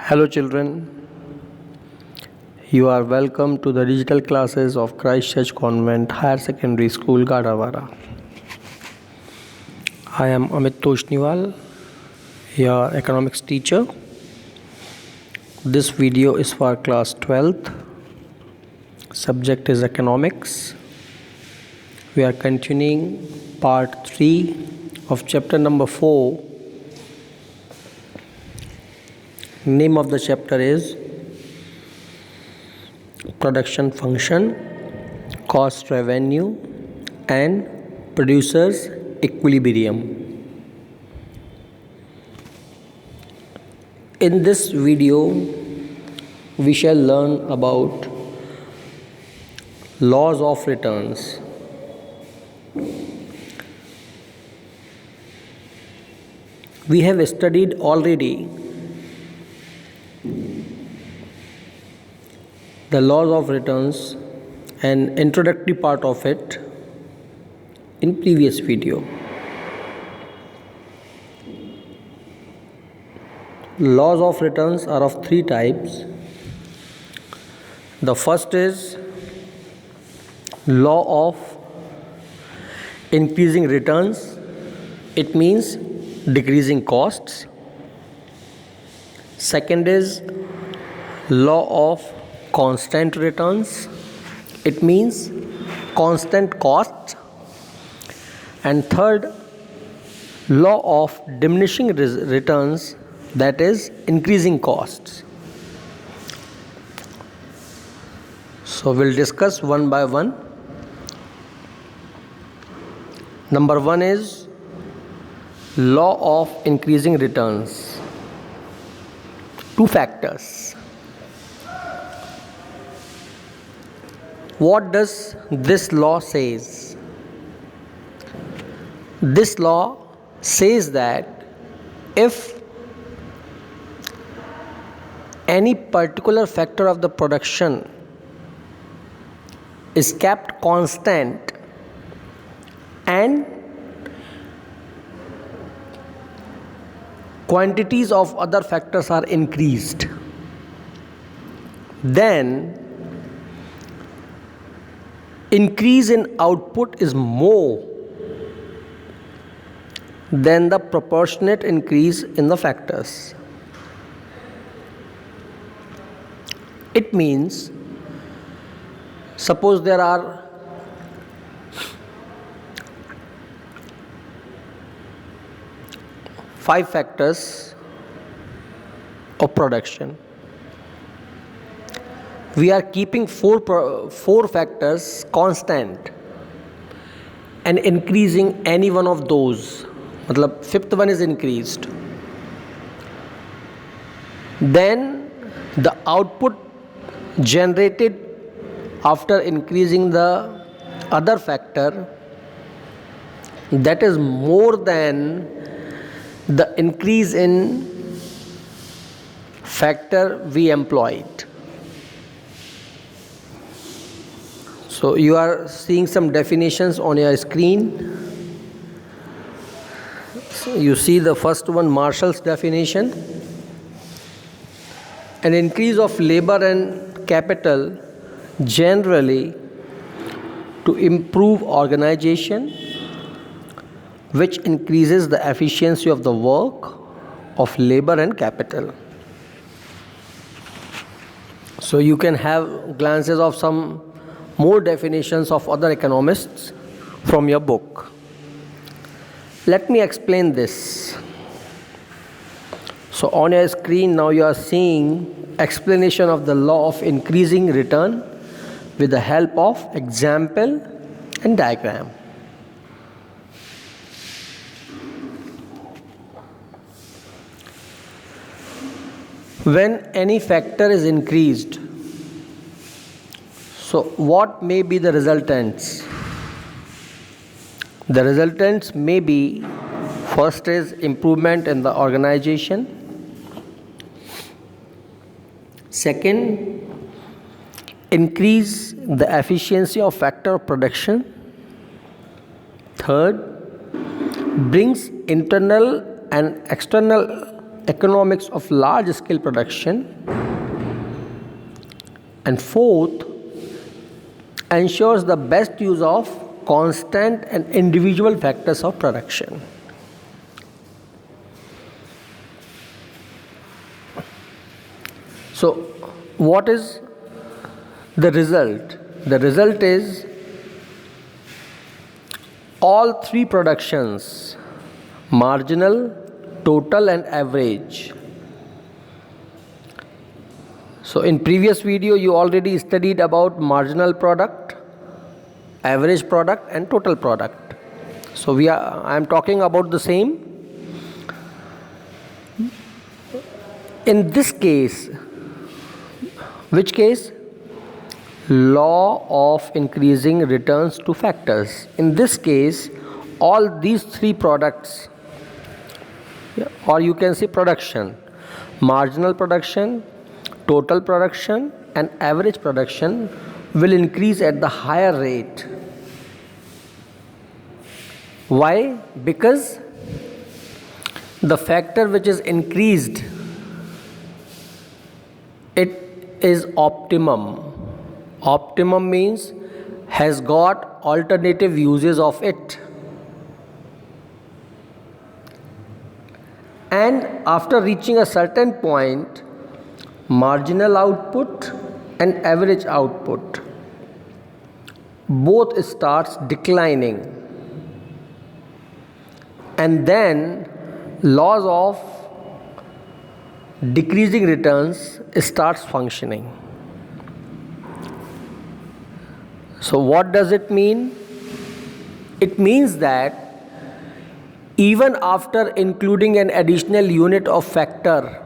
Hello, children. You are welcome to the digital classes of Christ Church Convent Higher Secondary School, Gadawara. I am Amit Toshniwal, your economics teacher. This video is for class 12th. Subject is economics. We are continuing part 3 of chapter number 4. Name of the chapter is Production Function, Cost Revenue, and Producers Equilibrium. In this video, we shall learn about laws of returns. We have studied already the laws of returns and introductory part of it in previous video. Laws of returns are of 3 types. The first is law of increasing returns. It means decreasing costs. Second is law of constant returns. It means constant costs. And third, law of diminishing returns, that is increasing costs. So we'll discuss one by one. Number 1 is law of increasing returns. 2 factors. What does this law says? This law says that if any particular factor of the production is kept constant and quantities of other factors are increased, then increase in output is more than the proportionate increase in the factors. It means, suppose there are 5 factors of production. We are keeping 4 factors constant and increasing any one of those. Matlab, 5th one is increased. Then the output generated after increasing the other factor, that is more than the increase in factor we employed. So you are seeing some definitions on your screen. So you see the first one, Marshall's definition. An increase of labor and capital generally to improve organization, which increases the efficiency of the work of labor and capital. So you can have glances of some more definitions of other economists from your book. Let me explain this. So on your screen now you are seeing explanation of the law of increasing return with the help of example and diagram. When any factor is increased, so what may be the resultants? The resultants may be, first is improvement in the organization. Second, increase the efficiency of factor of production. Third, brings internal and external economics of large scale production. And fourth, ensures the best use of constant and individual factors of production. So, what is the result? The result is all three productions, marginal, total and average. So in previous video you already studied about marginal product, average product and total product. So I am talking about the same. In this case, which case? Law of increasing returns to factors. In this case, all these three products, or you can say production, marginal production, total production and average production will increase at the higher rate. Why? Because the factor which is increased, it is optimum. Optimum means has got alternative uses of it. And after reaching a certain point, marginal output and average output both starts declining, and then laws of decreasing returns starts functioning. So what does it mean? It means that even after including an additional unit of factor,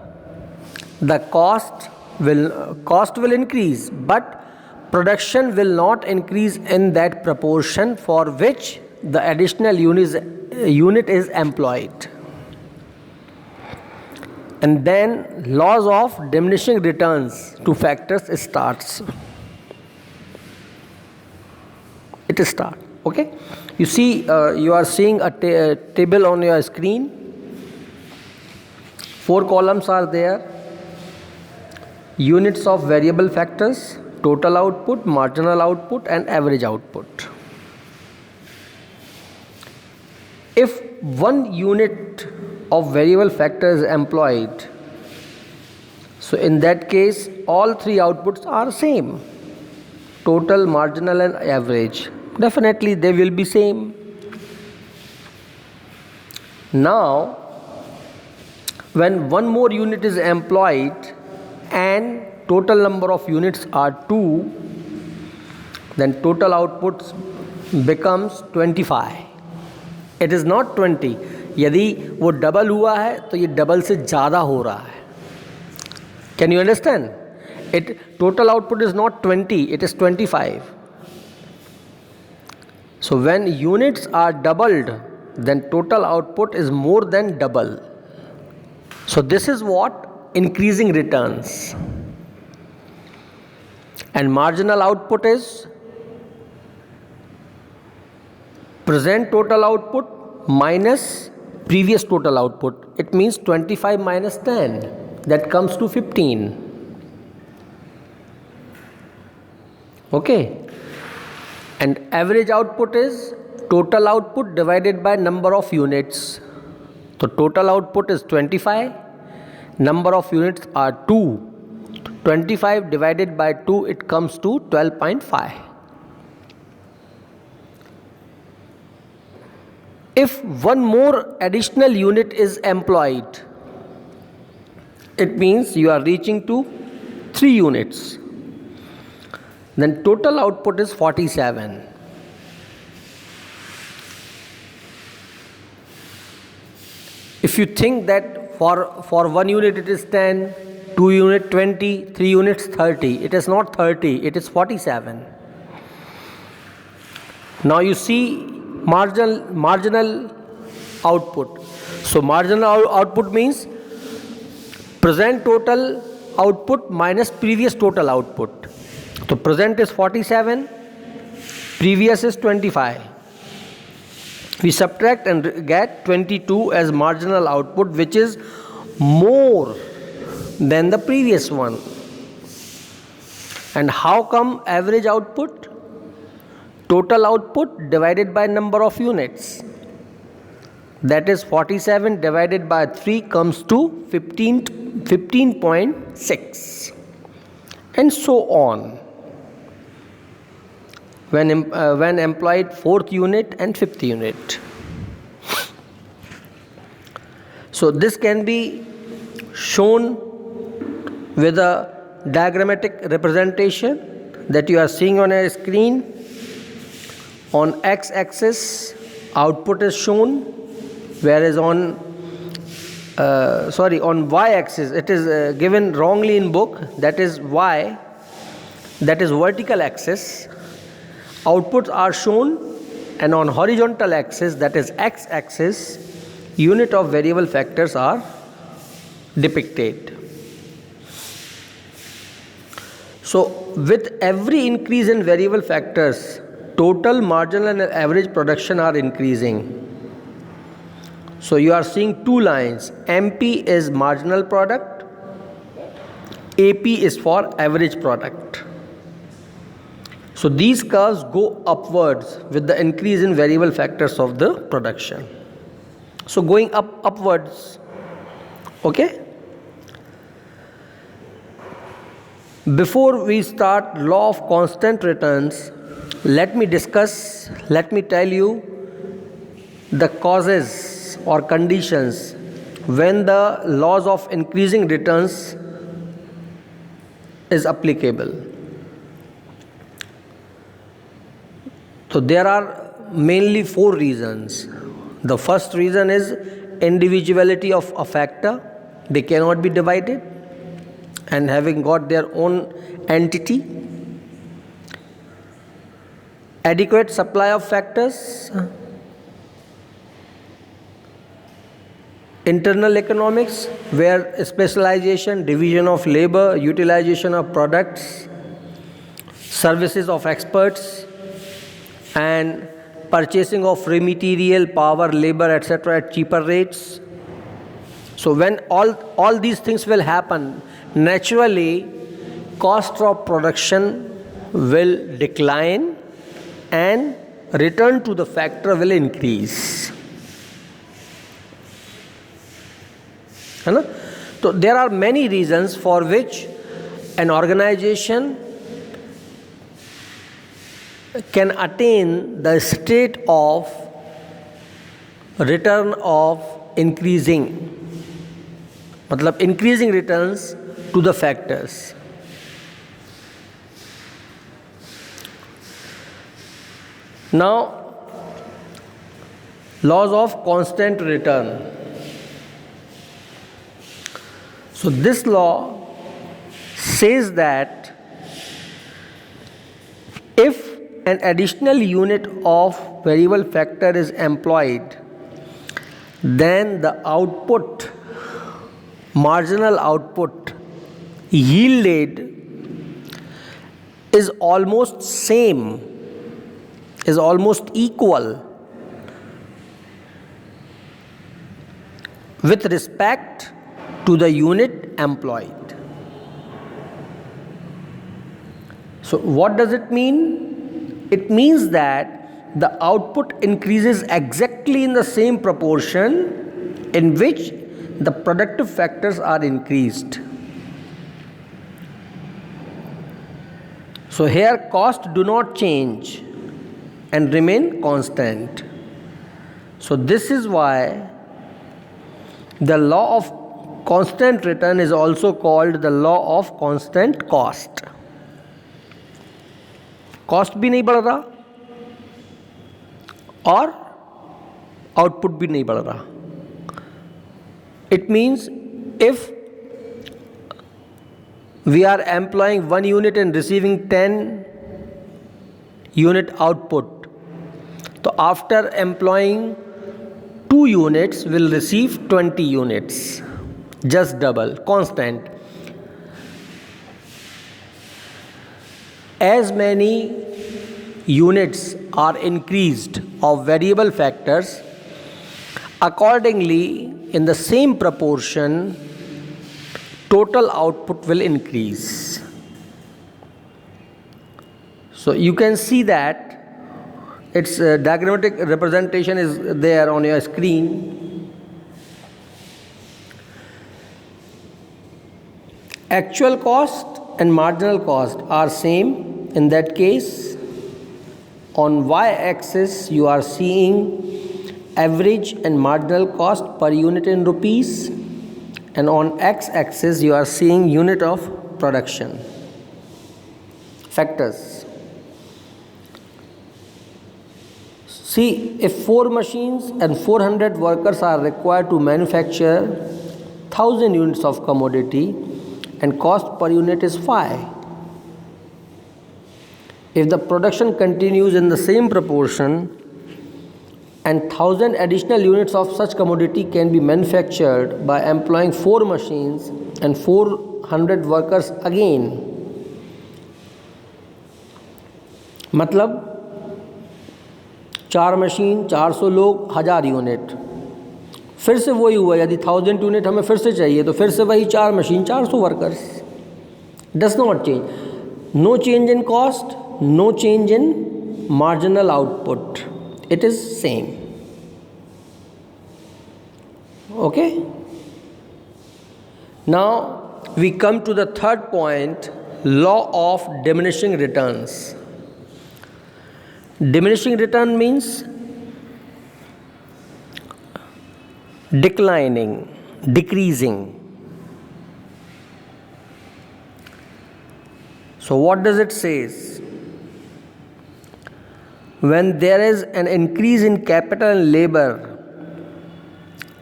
the cost will increase, but production will not increase in that proportion for which the additional unit is employed. And then laws of diminishing returns to factors starts. It starts. Okay. You see, you are seeing a table on your screen. 4 columns are there. Units of variable factors, total output, marginal output and average output. If one unit of variable factor is employed, so in that case all three outputs are same, total, marginal and average. Definitely they will be same. Now when one more unit is employed and total number of units are 2, then total output becomes 25. It is not 20. यदि वो double हुआ है तो ये double से ज़्यादा हो रहा है. Can you understand? Total output is not 20, it is 25. So when units are doubled, then total output is more than double. So this is what increasing returns. And marginal output is present total output minus previous total output. It means 25 minus 10, that comes to 15. Okay. And average output is total output divided by number of units. So total output is 25, number of units are 2. 25 divided by 2, it comes to 12.5. If one more additional unit is employed, it means you are reaching to 3 units. Then total output is 47. If you think that for 1 unit it is 10, 2 unit 20, 3 units 30, it is not 30, it is 47. Now you see marginal output. So marginal output means present total output minus previous total output. So present is 47, previous is 25. We subtract and get 22 as marginal output, which is more than the previous one. And how come average output? Total output divided by number of units. That is 47 divided by 3 comes to 15.6, and so on when employed 4th unit and 5th unit. So this can be shown with a diagrammatic representation that you are seeing on a screen. On x-axis output is shown, whereas on y-axis it is given wrongly in book, that is y, that is vertical axis, outputs are shown, and on horizontal axis, that is x-axis, unit of variable factors are depicted. So with every increase in variable factors, total, marginal and average production are increasing. So you are seeing two lines. MP is marginal product, AP is for average product. So these curves go upwards with the increase in variable factors of the production. So going upwards, okay? Before we start law of constant returns, let me tell you the causes or conditions when the laws of increasing returns is applicable. So there are mainly 4 reasons. The first reason is individuality of a factor. They cannot be divided and having got their own entity. Adequate supply of factors. Internal economics, where specialization, division of labor, utilization of products, services of experts, and purchasing of raw material, power, labor, etc. at cheaper rates. So when all these things will happen, naturally cost of production will decline and return to the factor will increase. So there are many reasons for which an organization can attain the state of return of increasing returns to the factors. Now, laws of constant return. So this law says that if an additional unit of variable factor is employed, then the output, marginal output yielded is almost equal with respect to the unit employed. So what does it mean? It means that the output increases exactly in the same proportion in which the productive factors are increased. So here costs do not change and remain constant. So this is why the law of constant return is also called the law of constant cost. Cost भी नहीं बढ़ रहा और output भी नहीं बढ़ रहा. It means if we are employing 1 unit and receiving 10 unit output, so after employing 2 units we'll receive 20 units, just double, constant. As many units are increased of variable factors, Accordingly, in the same proportion, total output will increase. So you can see that its diagrammatic representation is there on your screen. Actual cost and marginal cost are same. In that case, on y-axis you are seeing average and marginal cost per unit in rupees, and on x-axis you are seeing unit of production. Factors. See, if 4 machines and 400 workers are required to manufacture 1000 units of commodity and cost per unit is 5. If the production continues in the same proportion and 1000 additional units of such commodity can be manufactured by employing 4 machines and 400 workers again, मतलब 4 machine 400 लोग 1000 unit, फिर से वही हुआ, यदि 1000 unit हमें फिर से चाहिए तो फिर से वही 4 machine 400 workers. Does not change. No change in cost, no change in marginal output. It is same. Okay. Now we come to the third point, law of diminishing returns. Diminishing return means declining, decreasing. So what does it say? When there is an increase in capital and labor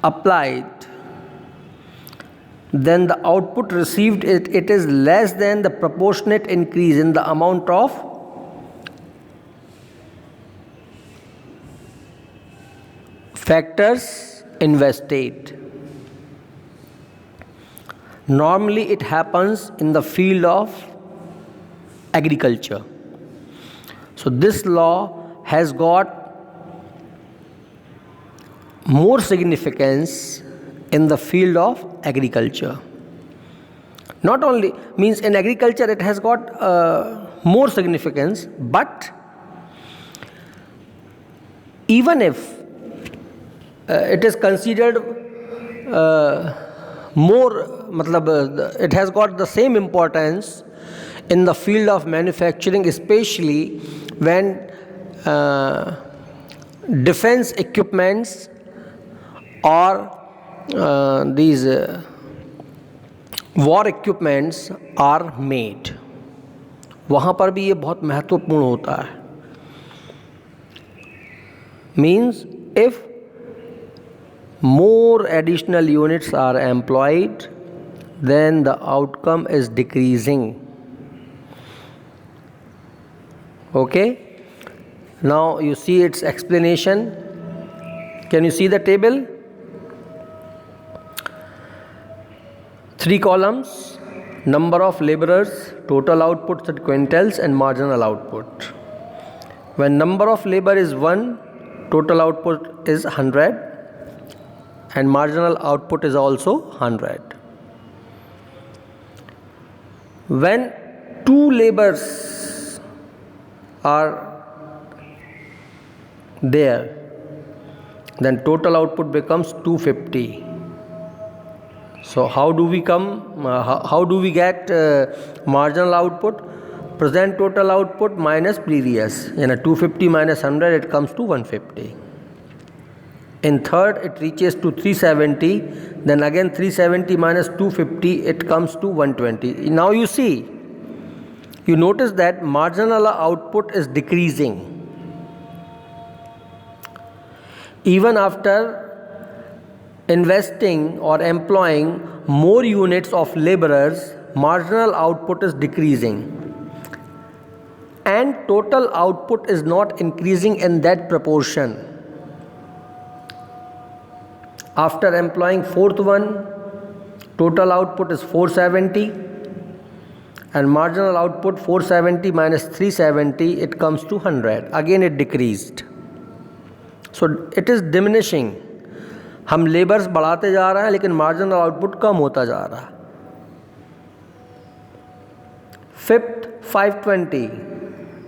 applied, then the output received it is less than the proportionate increase in the amount of factors invested. Normally it happens in the field of agriculture. So this law has got more significance in the field of agriculture. Not only means in agriculture it has got more significance, but even if it is considered more, it has got the same importance in the field of manufacturing, especially when defense equipments or these war equipments are made. वहाँ पर भी ये बहुत महत्वपूर्ण होता है. Means if more additional units are employed, then the outcome is decreasing. Okay. Now you see its explanation. Can you see the table? 3 columns: number of laborers, total output in quintals, and marginal output. When number of labor is 1, total output is 100 and marginal output is also 100. When 2 laborers are there, then total output becomes 250. So how do we get marginal output? Present total output minus previous. 250 minus 100, it comes to 150. In third, it reaches to 370. Then again 370 minus 250, it comes to 120. Now you notice that marginal output is decreasing. Even after investing or employing more units of laborers, marginal output is decreasing. And total output is not increasing in that proportion. After employing 4th one, total output is 470 and marginal output 470 minus 370, it comes to 100. Again it decreased. So it is diminishing. हम labours बढ़ाते जा रहे हैं लेकिन marginal output कम होता जा रहा है। Fifth 520,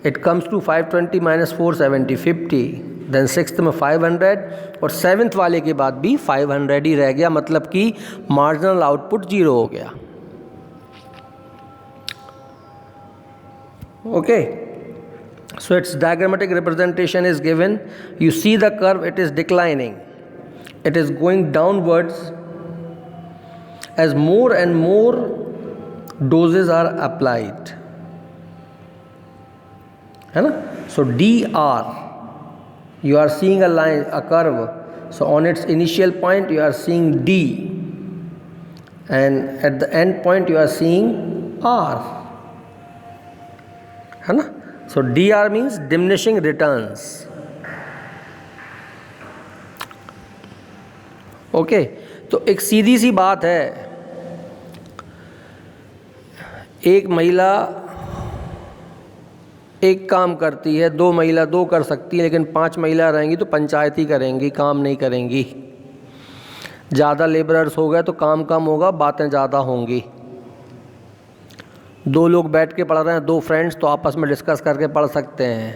it comes to 520 minus 470 50, then sixth में 500 और सेवन्थ वाले के बाद भी 500 ही रह गया, मतलब कि मार्जिनल आउटपुट 0 हो गया। Okay, so its diagrammatic representation is given. You see the curve, it is declining, it is going downwards as more and more doses are applied, है ना? So DR, you are seeing a line, a curve, so on its initial point you are seeing D and at the end point you are seeing R, है ना? सो DR means diminishing returns. Okay, तो एक सीधी सी बात है, एक महिला एक काम करती है, 2 महिला 2 कर सकती है, लेकिन 5 महिला रहेंगी तो पंचायत ही करेंगी, काम नहीं करेंगी। ज़्यादा लेबरर्स हो गए तो काम कम होगा, बातें ज़्यादा होंगी। 2 लोग बैठ के पढ़ रहे हैं, 2 फ्रेंड्स, तो आपस में डिस्कस करके पढ़ सकते हैं।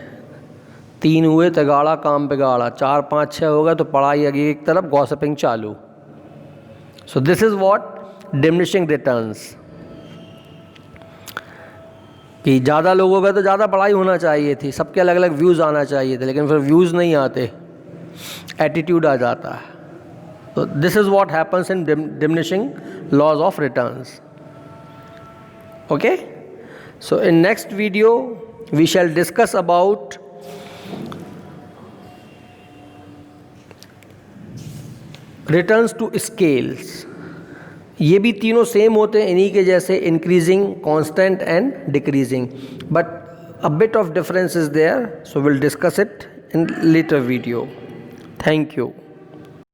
3 हुए तो गाड़ा काम बिगाड़ा, 4 5 6 हो गए तो पढ़ाई आगे एक तरफ, गॉसिपिंग चालू। So this is what diminishing returns, कि ज़्यादा लोग हो गए तो ज़्यादा पढ़ाई होना चाहिए थी, सबके अलग अलग व्यूज़ आना चाहिए थे, लेकिन फिर व्यूज़ नहीं आते, एटीट्यूड आ जाता है। तो this is what happens in diminishing laws of returns. Okay, so in next video we shall discuss about returns to scales। ये भी तीनों सेम होते हैं इन्हीं के जैसे, increasing, constant and decreasing, but a bit of difference is there, so we'll discuss it in later video. Thank you.